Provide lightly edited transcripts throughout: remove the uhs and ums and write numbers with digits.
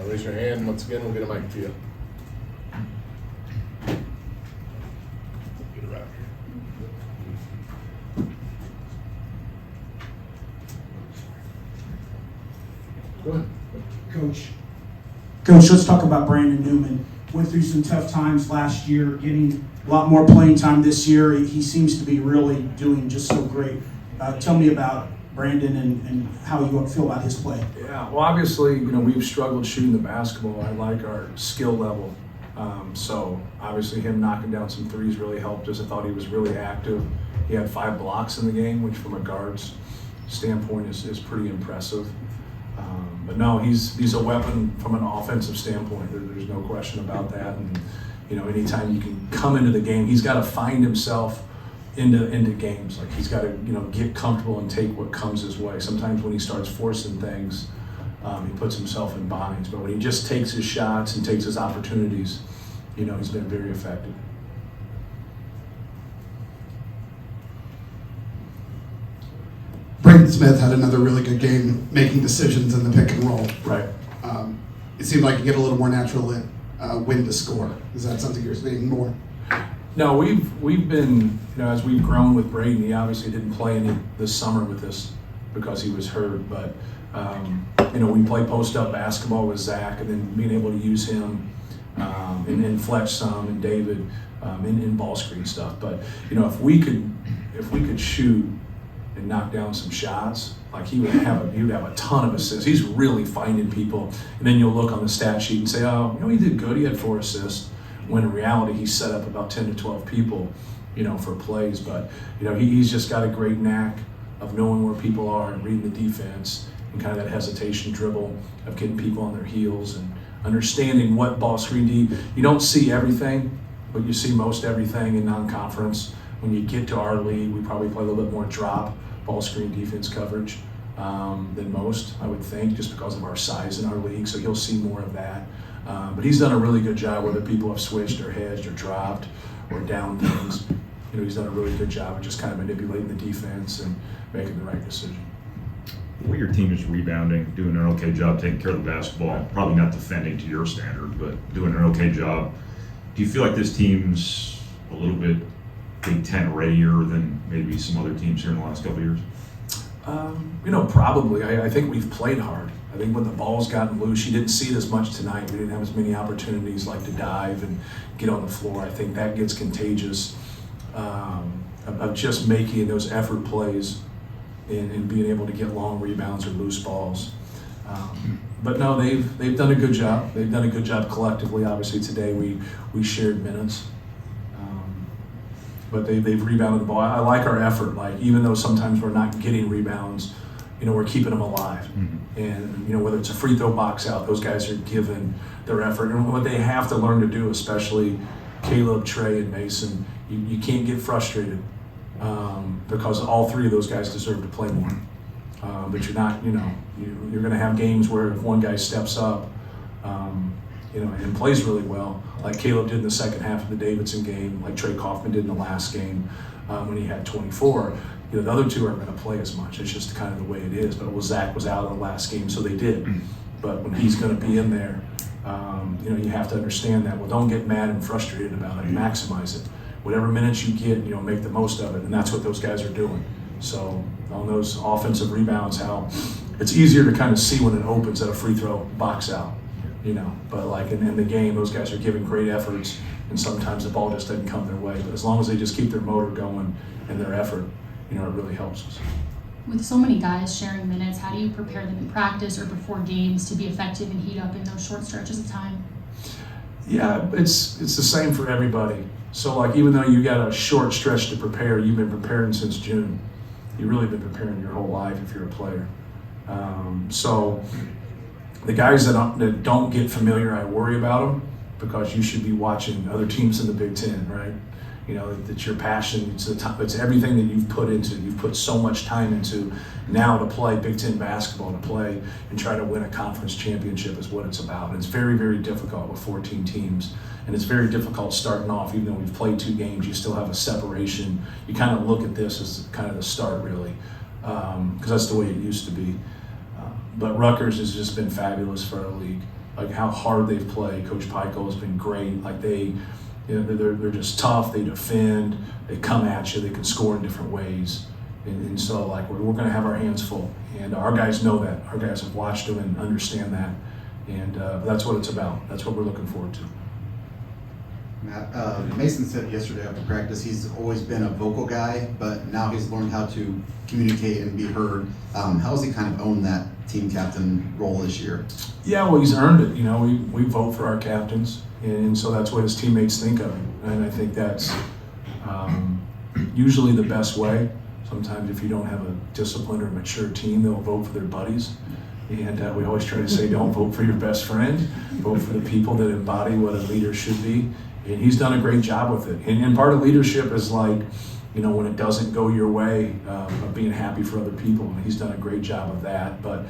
Raise your hand. Once again, we'll get a mic to you. Get around here. Go ahead. Coach, let's talk about Brandon Newman. Went through some tough times last year, getting a lot more playing time this year. He seems to be really doing just so great. Tell me about Brandon and how you feel about his play. Yeah, well, obviously, we've struggled shooting the basketball. I like our skill level. So obviously him knocking down some threes really helped us. I thought he was really active. He had 5 blocks in the game, which from a guard's standpoint is pretty impressive. But no, he's a weapon from an offensive standpoint. There's no question about that. And anytime you can come into the game, he's got to find himself into games. Like he's got to get comfortable and take what comes his way. Sometimes when he starts forcing things, he puts himself in binds. But when he just takes his shots and takes his opportunities, he's been very effective. Braden Smith had another really good game making decisions in the pick and roll. Right. It seemed like you get a little more natural win to score. Is that something you're seeing more? No, we've been, as we've grown with Braden, he obviously didn't play any this summer with us because he was hurt. But, we play post-up basketball with Zach, and then being able to use him and Fletch some and David in ball screen stuff. But, if we could shoot and knock down some shots, like he would have a ton of assists. He's really finding people, and then you'll look on the stat sheet and say, oh, he did good. He had 4 assists. When in reality, he set up about 10 to 12 people, for plays. But he's just got a great knack of knowing where people are and reading the defense and kind of that hesitation dribble of getting people on their heels and understanding what ball screen you don't see everything, but you see most everything in non-conference. When you get to our league, we probably play a little bit more drop ball screen defense coverage than most, I would think, just because of our size in our league. So he'll see more of that. But he's done a really good job, whether people have switched or hedged or dropped or down things. He's done a really good job of just kind of manipulating the defense and making the right decision. The way your team is rebounding, doing an okay job taking care of the basketball, probably not defending to your standard, but doing an okay job. Do you feel like this team's a little bit Big Ten readier than maybe some other teams here in the last couple of years? Probably. I think we've played hard. I think when the ball's gotten loose, you didn't see it as much tonight. We didn't have as many opportunities like to dive and get on the floor. I think that gets contagious of just making those effort plays and being able to get long rebounds or loose balls. But no, they've done a good job. They've done a good job collectively. Obviously today we shared minutes. But they've rebounded the ball. I like our effort. Like even though sometimes we're not getting rebounds, we're keeping them alive. Mm-hmm. And whether it's a free throw box out, those guys are giving their effort. And what they have to learn to do, especially Caleb, Trey, and Mason, you can't get frustrated because all 3 of those guys deserve to play more. But you're not, you're going to have games where if one guy steps up, and plays really well, like Caleb did in the second half of the Davidson game, like Trey Kaufman did in the last game when he had 24. The other 2 aren't going to play as much. It's just kind of the way it is. But Zach was out of the last game, so they did. But when he's going to be in there, you have to understand that. Well, don't get mad and frustrated about it. Maximize it. Whatever minutes you get, make the most of it. And that's what those guys are doing. So on those offensive rebounds, how it's easier to kind of see when it opens at a free throw box out. But like in the game, those guys are giving great efforts, and sometimes the ball just doesn't come their way. But as long as they just keep their motor going and their effort, it really helps us. With so many guys sharing minutes, how do you prepare them in practice or before games to be effective and heat up in those short stretches of time? Yeah, it's the same for everybody. So like even though you got a short stretch to prepare, you've been preparing since June. You've really been preparing your whole life if you're a player. So the guys that don't get familiar, I worry about them because you should be watching other teams in the Big Ten, right? It's your passion, it's everything that you've put into. You've put so much time into now to play Big Ten basketball, to play and try to win a conference championship is what it's about. And it's very, very difficult with 14 teams. And it's very difficult starting off, even though we've played 2 games, you still have a separation. You kind of look at this as kind of the start, really, because that's the way it used to be. But Rutgers has just been fabulous for our league. like how hard they've played. Coach Pico has been great. Like they're just tough. They defend. They come at you. They can score in different ways. And so like we're going to have our hands full. And our guys know that. Our guys have watched them and understand that. And that's what it's about. That's what we're looking forward to. Matt, Mason said yesterday after practice he's always been a vocal guy, but now he's learned how to communicate and be heard. How has he kind of owned that team captain role this year? Yeah, well, he's earned it. You know, we vote for our captains, and so that's what his teammates think of him. And I think that's usually the best way. Sometimes if you don't have a disciplined or mature team, they'll vote for their buddies. And we always try to say, don't vote for your best friend. Vote for the people that embody what a leader should be. And he's done a great job with it. And part of leadership is like, you know, when it doesn't go your way, of being happy for other people. And he's done a great job of that. But,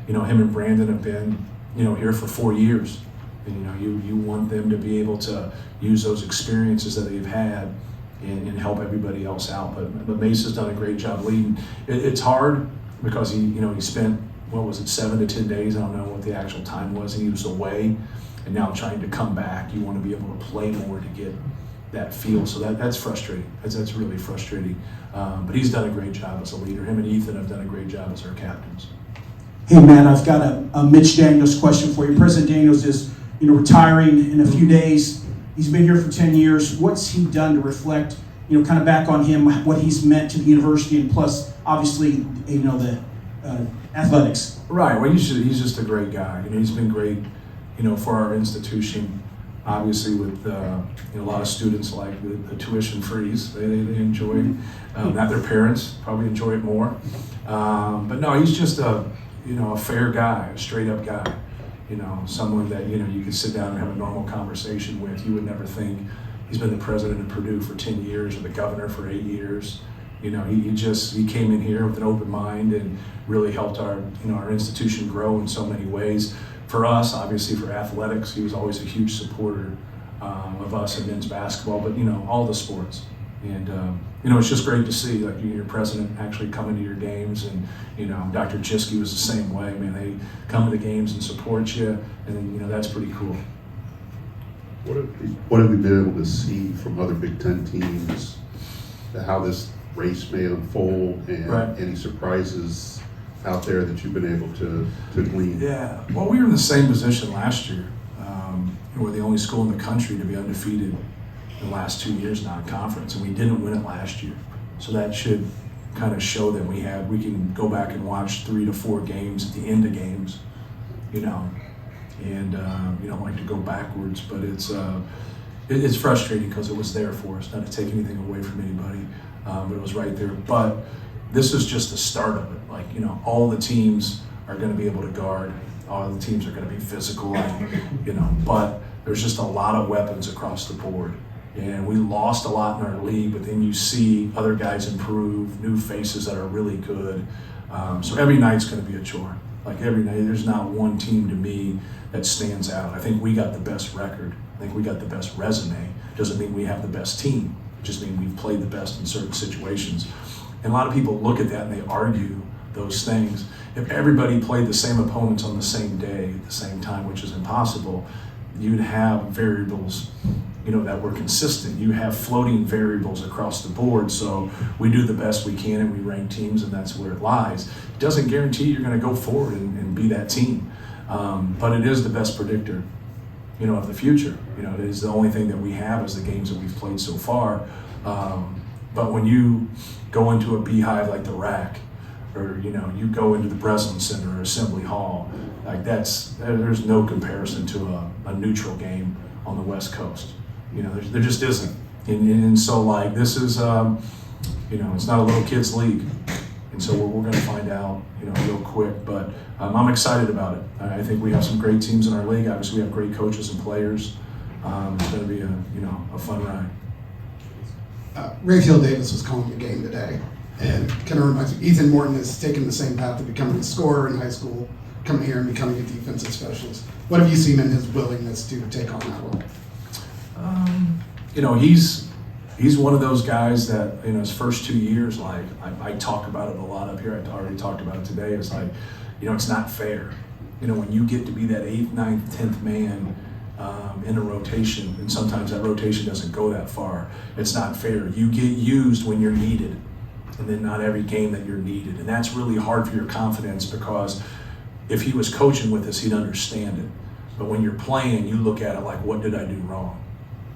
you know, him and Brandon have been, you know, here for 4 years. And, you know, you want them to be able to use those experiences that they've had and help everybody else out. But Mace has done a great job leading. It's hard because he spent, what was it, 7 to 10 days? I don't know what the actual time was, and he was away. And now trying to come back, you want to be able to play more to get that feel. So that's frustrating. That's really frustrating. But he's done a great job as a leader. Him and Ethan have done a great job as our captains. Hey, Matt, I've got a Mitch Daniels question for you. President Daniels is, retiring in a few days. He's been here for 10 years. What's he done to reflect, kind of back on him, what he's meant to the university, and plus, obviously, the athletics? Right. Well, he's just a great guy. He's been great, for our institution. Obviously, with a lot of students like the tuition freeze, they enjoy that. Their parents probably enjoy it more. But no, he's just a fair guy, a straight up guy. Someone that you could sit down and have a normal conversation with. You would never think he's been the president of Purdue for 10 years or the governor for 8 years. He came in here with an open mind and really helped our institution grow in so many ways. For us, obviously for athletics, he was always a huge supporter of us in men's basketball, but all the sports. And it's just great to see your president actually coming to your games, and Dr. Jiski was the same way. Man, they come to the games and support you, and that's pretty cool. What have we been able to see from other Big Ten teams, how this race may unfold, and right. Any surprises out there that you've been able to glean? Yeah, well, we were in the same position last year. We're the only school in the country to be undefeated in the last 2 years now in conference, and we didn't win it last year. So that should kind of show that we can go back and watch 3 to 4 games at the end of games, and you don't like to go backwards, but it's frustrating because it was there for us, not to take anything away from anybody, but it was right there. But this is just the start of it. All the teams are going to be able to guard. All the teams are going to be physical, but there's just a lot of weapons across the board. And we lost a lot in our league, but then you see other guys improve, new faces that are really good. So every night's going to be a chore. Every night, there's not one team to me that stands out. I think we got the best record. I think we got the best resume. Doesn't mean we have the best team. It just means we've played the best in certain situations. And a lot of people look at that and they argue those things. If everybody played the same opponents on the same day at the same time, which is impossible, you'd have variables that were consistent. You have floating variables across the board. So we do the best we can and we rank teams, and that's where it lies. It doesn't guarantee you're going to go forward and be that team. But it is the best predictor, of the future. It is the only thing that we have is the games that we've played so far. But when you go into a beehive like the RAC, or you go into the Breslin Center or Assembly Hall, there's no comparison to a neutral game on the West Coast. There just isn't. And so this is, it's not a little kids league. And so we're going to find out, real quick. But I'm excited about it. I think we have some great teams in our league. Obviously, we have great coaches and players. It's going to be a fun ride. Rayfield Davis was calling the game today, and kind of reminds me, Ethan Morton has taken the same path to becoming a scorer in high school, coming here and becoming a defensive specialist. What have you seen in his willingness to take on that role? He's one of those guys that his first 2 years, I talk about it a lot up here. I already talked about it today. It's it's not fair. You know, when you get to be that 8th, 9th, 10th man in a rotation, and sometimes that rotation doesn't go that far, it's not fair. You get used when you're needed, and then not every game that you're needed. And that's really hard for your confidence, because if he was coaching with us, he'd understand it. But when you're playing, you look at it like, what did I do wrong?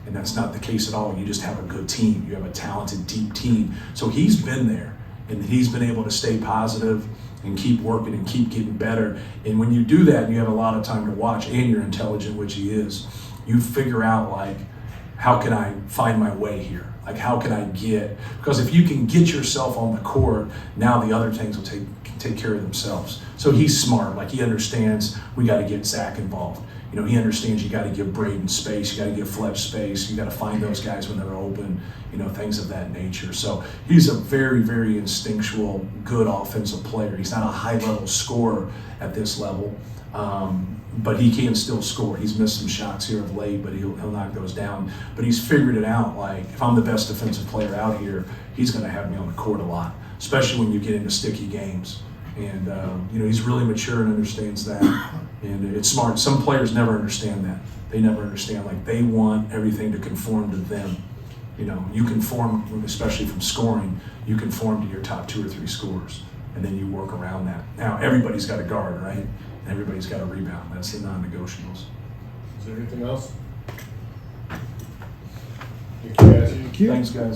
And that's not the case at all. You just have a good team. You have a talented, deep team. So he's been there, and he's been able to stay positive and keep working and keep getting better. And when you do that, and you have a lot of time to watch, and you're intelligent, which he is, you figure out, like, how can I find my way here? Like, how can I get, because if you can get yourself on the court, now the other things will take care of themselves. So he's smart. Like, he understands we got to get Zach involved. You know, he understands you got to give Braden space, you got to give Fletch space, you got to find those guys when they're open, you know, things of that nature. So he's a very, very instinctual, good offensive player. He's not a high-level scorer at this level, but he can still score. He's missed some shots here of late, but he'll knock those down. But he's figured it out, like, if I'm the best defensive player out here, he's going to have me on the court a lot, especially when you get into sticky games. And, you know, he's really mature and understands that. And it's smart. Some players never understand that. They never understand, like, they want everything to conform to them. You know, you conform, especially from scoring, you conform to your top 2 or 3 scorers, and then you work around that. Now, everybody's got a guard, right? And everybody's got a rebound. That's the non-negotiables. Is there anything else? Thank you, guys. Thanks, guys.